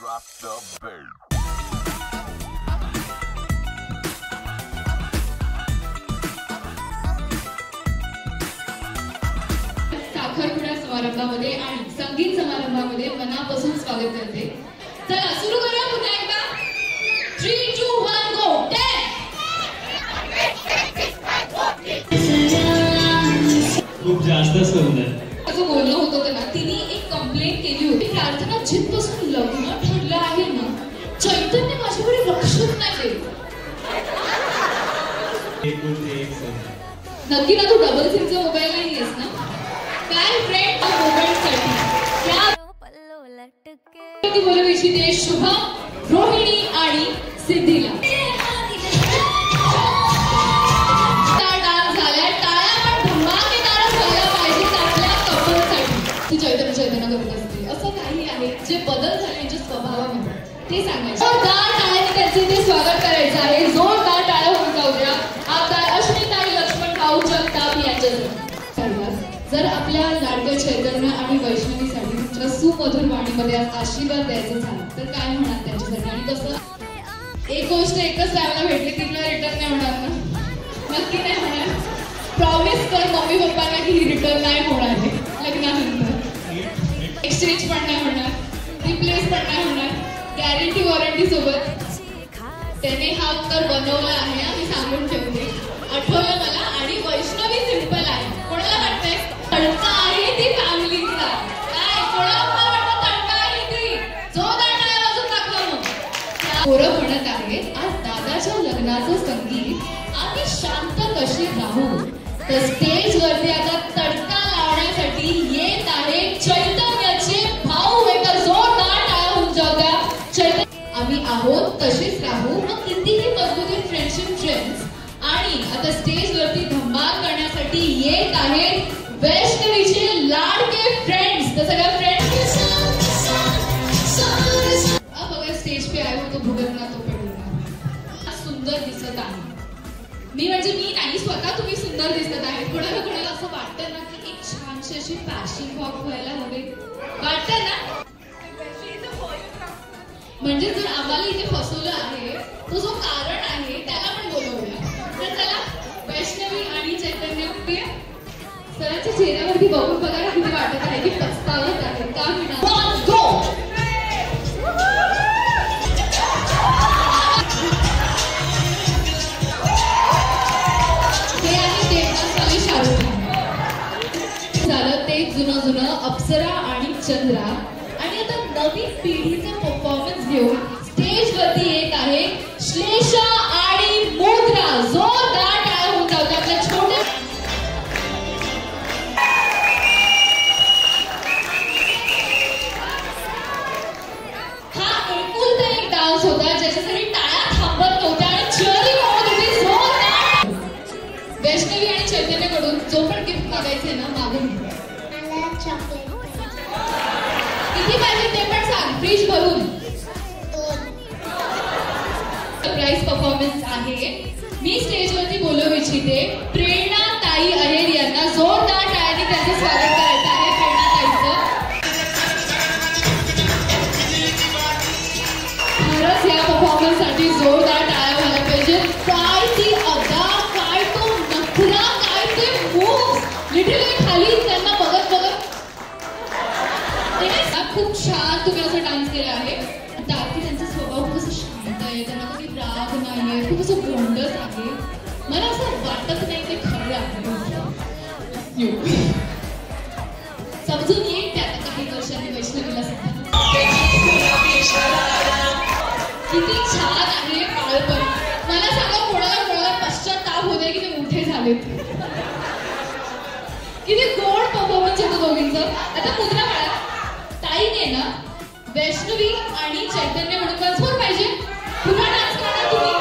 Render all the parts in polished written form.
Drop the bass. साखरपुडा समारंभामध्ये आणि संगीत समारंभामध्ये मनापासून स्वागत करते. चला सुरू करूया पुन्हा एकदा. 3 2 1 गो. 10 खूप जास्त सुंदर. असं बोलणं होतं तेव्हा तिने एक कंप्लेंट केली होती. प्रार्थना जिथपासून लग्न ठरलं आहे ना, चैतन्य माझ्याकडे लक्षच नाही देत. नक्की ना तू डबल सिमचा मोबाईल नाही आहेस ना? काय फ्रेंड मोबाईल साठी क्या बोलू इच्छिते शुभम, रोहिणी आणि सिद्धीला. डान्स झालाय, टाळ्या पण धमाकेदार झाल्या पाहिजेत आपल्या कपलसाठी. ती चैतन्य करत असते असं काही आहे जे बदल झाले त्यांच्या स्वभावामध्ये ते सांगायचं. जोरदार टाळ्याने त्यांचे ते स्वागत करायचं आहे. जोरदार टाळ्या होऊन जाऊ द्या. आमदार अश्विनीताई लक्ष्मणराव जगताप यांच्यासाठी. जर आपल्या लाडक्या चैतन्य आणि वैष्णवीसाठी तुमच्या सुमधुर वाणीमध्ये आशीर्वाद द्यायचा झाला तर काय म्हणाल त्यांच्यासाठी? आणि कसं एक गोष्ट एकच टायमाला भेटली तिला रिटर्न नाही होणार ना? नक्की नाही होणार. प्रॉमिस कर मम्मी पप्पांना की ही रिटर्न नाही होणार आहे लग्नानंतर. एक्सचेंज पण नाही होणार, रिप्लेस पण नाही होणार. गॅरंटी वॉरंटी सोबत. त्याने हा उत्तर बनवला आहे आम्ही सांगून ठेवते. आठवलं मला. आणि वैष्णवी सिंपल आहे. कोणाला वाटतंय तडका आहे ती फॅमिलीचा? काय कोणाला वाटतं तडका आहे ती? जोरदार टाळ्या वाजवून टाकलं मग. पोरं म्हणत आहेत आज दादाच्या लग्नाचं संगीत आम्ही शांत कशी राहू. तर स्टेजवरती आता तडका लावण्यासाठी येत आहे चैतन्याचे भाऊ. एका जोरदार टाळ्या होऊन जाऊ द्या. चैतन्य आम्ही आहोत तशीच राहू. मग कितीही मजबूत फ्रेंडशिप ट्रेंड्स. आणि आता स्टेजवरती धमाल करण्यासाठी येत आहेत वैष्णवीचे लाडके फ्रेंड्स. तर सगळ्या फ्रेंड्स बघा स्टेज पे आए हो तो भुगतना तो पडेगा. सुंदर दिसत आहे. मी म्हणजे मी नाही स्वतः तुम्ही सुंदर दिसत आहे. कोणाला कोणाला असं वाटतं ना की एक छानशी अशी फॅशन वॉक व्हायला हवे वाटतं ना? म्हणजे जर आम्हाला इथे फसवलं आहे तो जो कारण आहे त्याला पण बोलवूया. तर चला वैष्णवी आणि चैतन्य सरांच्या चेहऱ्यावरती बघून बघा किती वाटत आहे की पस्तावत आहे का म्हणा. गो हे आहे देवदासवाले शाहरुख खान. झालं ते जुनं अप्सरा आणि चंद्रा. आणि आता नवीन पिढीचा परफॉर्मन्स घेऊन स्टेजवरती येत आहे श्लेषा आणि मोद्रा. जोरदार टाळ्या होऊन जाऊ आपल्या छोटे. हा एकुलता एक डान्स होता ज्याच्यासाठी टाळ्या थांबत नव्हत्या आणि चरी होत होती. जोरदार. वैष्णवी आणि चैतन्यकडून जो पण गिफ्ट मागायचे ना मागून किती पाहिजे ते पण सांग. फ्रीज भरून. सरप्राईज परफॉर्मन्स आहे. मी स्टेजवरती बोलवू इच्छिते प्रेरणा ताई अहेर यांना. जोरदार टाळ्यांनी त्यांचं स्वागत करायचं आहे प्रेरणा ताईचं. खरंच या परफॉर्मन्स साठी जोरदार टाळ्या व्हायला पाहिजे. काय ती अदा, काय तो नखरा, काय ते मूव्स. लिटरली खाली त्यांना बघत खूप छान तुम्ही असं डान्स केला आहे. त्यातही त्यांचा स्वभाव खूप असं शांत आहे. त्यांना कधी राग नाहीये. खूप असं गोंडस आहे. मला असं वाटत नाही ते खरं आहे. समजून येईल त्या काही वर्षांनी वैष्णवीला सुद्धा. किती छान आहे बाळपण. मला सांगा कोणाला पश्चाताप होते की ते मोठे झाले. किती गोड परफॉर्मन्स होतं दोघींचं. आता मुद्रा बाळा ताईने ना वैष्णवी आणि चैतन्य म्हणून वन्स पाहिजे. पुन्हा डान्स करणार तुम्ही.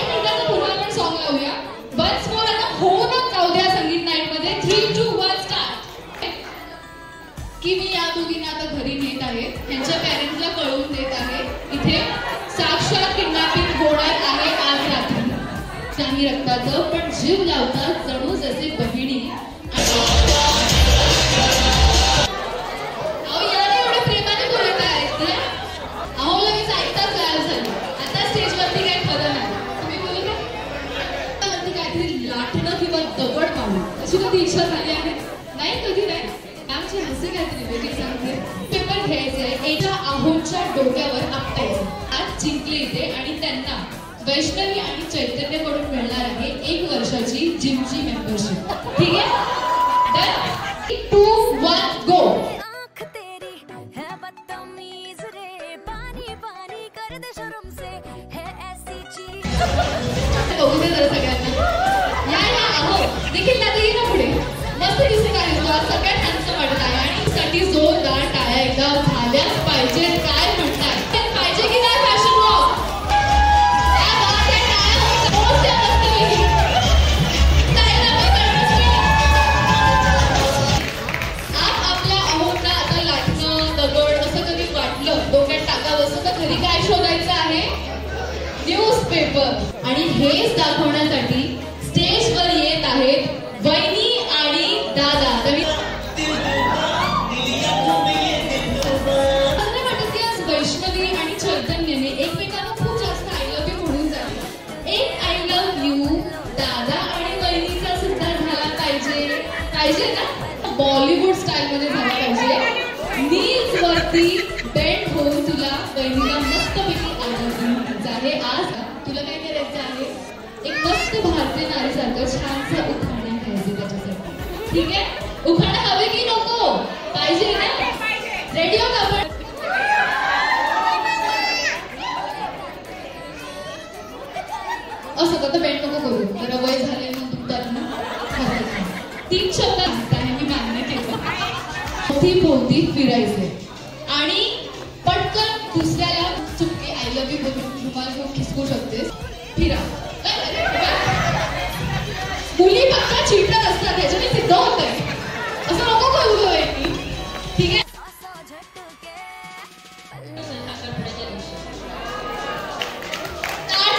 एकदा पुन्हा आपण सॉन्ग लावूया. Once more. आता होऊनच जाऊ द्या संगीत नाईट मध्ये. 3 2 1 स्टार्ट. की मी या दोघींना आता घरी नेत आहे. त्यांच्या पॅरेंट्सला कळवून देत आहे इथे साक्षात किडनॅपिंग होणार आहे आज रात्री. काही रक्ताचं पण जीव लावतात जणू जसे बहिणी. अहो यार एवढ्या प्रेमाने बोलत आहेत. अहो इच्छा झाली आहे? नाही, कधी नाही. आमची हसी काहीतरी वेगळी सांगते. पेपर घ्यायचे, एका आहोच्या डोक्यावर आपटायचं. आज जिंकले इथे आणि त्यांना वैष्णवी आणि चैतन्यकडून मिळणार आहे 1 वर्षाची जिमची मेंबरशिप. ठीक आहे? डन. 2, 1 गो. सगळ्यांना या अहो देखील ना ये ना पुढे मस्त दिसत आहे. सगळ्यात हँडसम वाटत आहे आणि साठी जोरदार टाळ्या एकदा झाल्याच पाहिजे. काय म्हणताय? पाहिजे की नाही फॅशन वॉक? आपल्या अहोंना आता लाटणं दगड असं कधी वाटलं डोक्यात टाकावं असं तर घरी काय शोधायचं आहे? न्यूजपेपर. आणि हेच दाखवण्यासाठी स्टेजवर येत आहेत वहिनी आणि दादा. असं वाटत की आज वैष्णवी आणि चैतन्यने एकमेकांना खूप जास्त आय लव्ह यू म्हणून जाते. एक आय लव्ह यू दादा आणि वहिनीचा सुद्धा झाला पाहिजे ना? बॉलिवूड स्टाईल मध्ये झाला पाहिजे. नीज वरती बेंड होऊन तुला वहिनीला मस्तपैकी आवाज आहे. आज तुला काय करायचं आहे? एक मस्त भारतीय नारीसारखं छानसं उखाणा घ्यायचं त्याच्यासाठी. ठीक आहे? उखाणा हवे की नको? पाहिजे ना? रेडी हो का आपण? असं तर बेंड नको करू. जरा वय झाले मग दुखतात ना. 3 शब्द आहे मी मान्य केलं. भोवती फिरायचे आणि पटकन दुसऱ्याला चुपके आय लव्ह यू बोलून रुमाल घेऊन खिसकू शकतेस. फिरा. मुली फक्त चिडत असतात त्याच्याने सिद्ध होतंय. असं नको करू मी. ठीक आहे?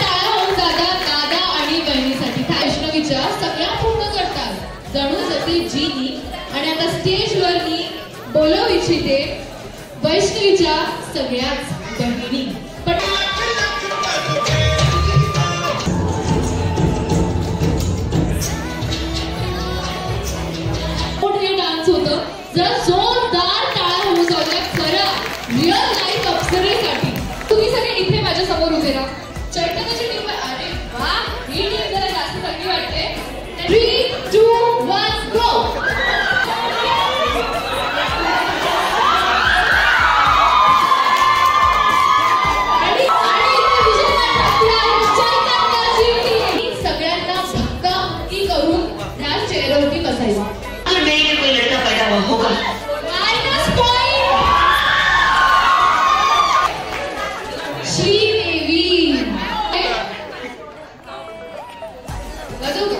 टाळ्या होऊन दादा आणि बहिणीसाठी वैष्णवीच्या सगळ्या पूर्ण करतात जणू जसे जीनी. आणि आता स्टेजवर मी बोलवू इच्छिते वैष्णवीच्या सगळ्याच बहिणी. डान्स होतं. जर जोरदार टाळ्या होऊ जाऊया खरं रिअल लाईफ अप्सरेसाठी. तुम्ही सगळे इथे माझ्या समोर उभे राहा. चैतन्याची टीम. अरे वा, ही टीम जरा जास्त चांगली वाटते. 3, 2, 1 गो. सगळ्यांना धक्काबुक्की करून ह्या चेअरवरती बसायचं. कोई लड़का पैदा होगा. Minus point. श्रीदेवी बजाऊ का?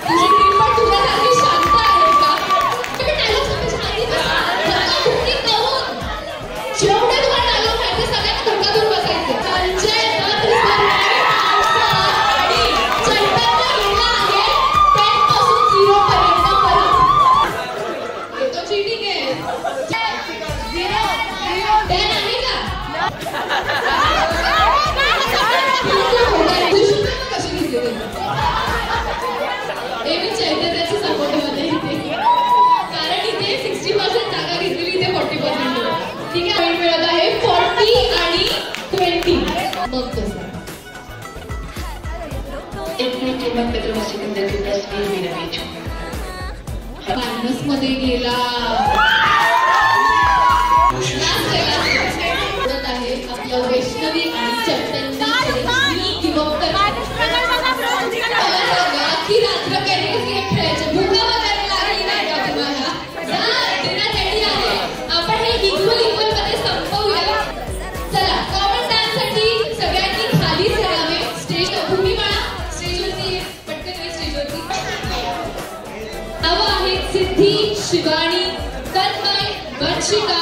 तुझी टीम पण तुझ्यासारखी शांत आहे का? धक्काबुक्की करून जेवढे तुम्हाला डायलॉग माहिती सगळ्यांना धक्का देऊन बसायचे. संजय चैतन्याच्या सपोर्टमध्ये इथे कारण इथे 60% जागा घेतलेली इथे 40%. ठीक आहे? पॉइंट मिळत आहे 40 आणि 20. मग कसं मायनस मध्ये गेला. आहे आपल्या वैष्णवी आणि चैतन्य की रात्र काही खेळायचे भूका वगैरे लागली नाही का तुम्हाला? रेडी आहे. आपण हे इक्वल मध्ये संपवूया. चला कॉमन डान्स साठी सगळ्यांनी खाली करावे. स्टेज भूमी म्हणा स्टेजवरती पटकन स्टेजवरती. हवं आहे सिद्धी, शिवानी, तन्मय, वंशिका,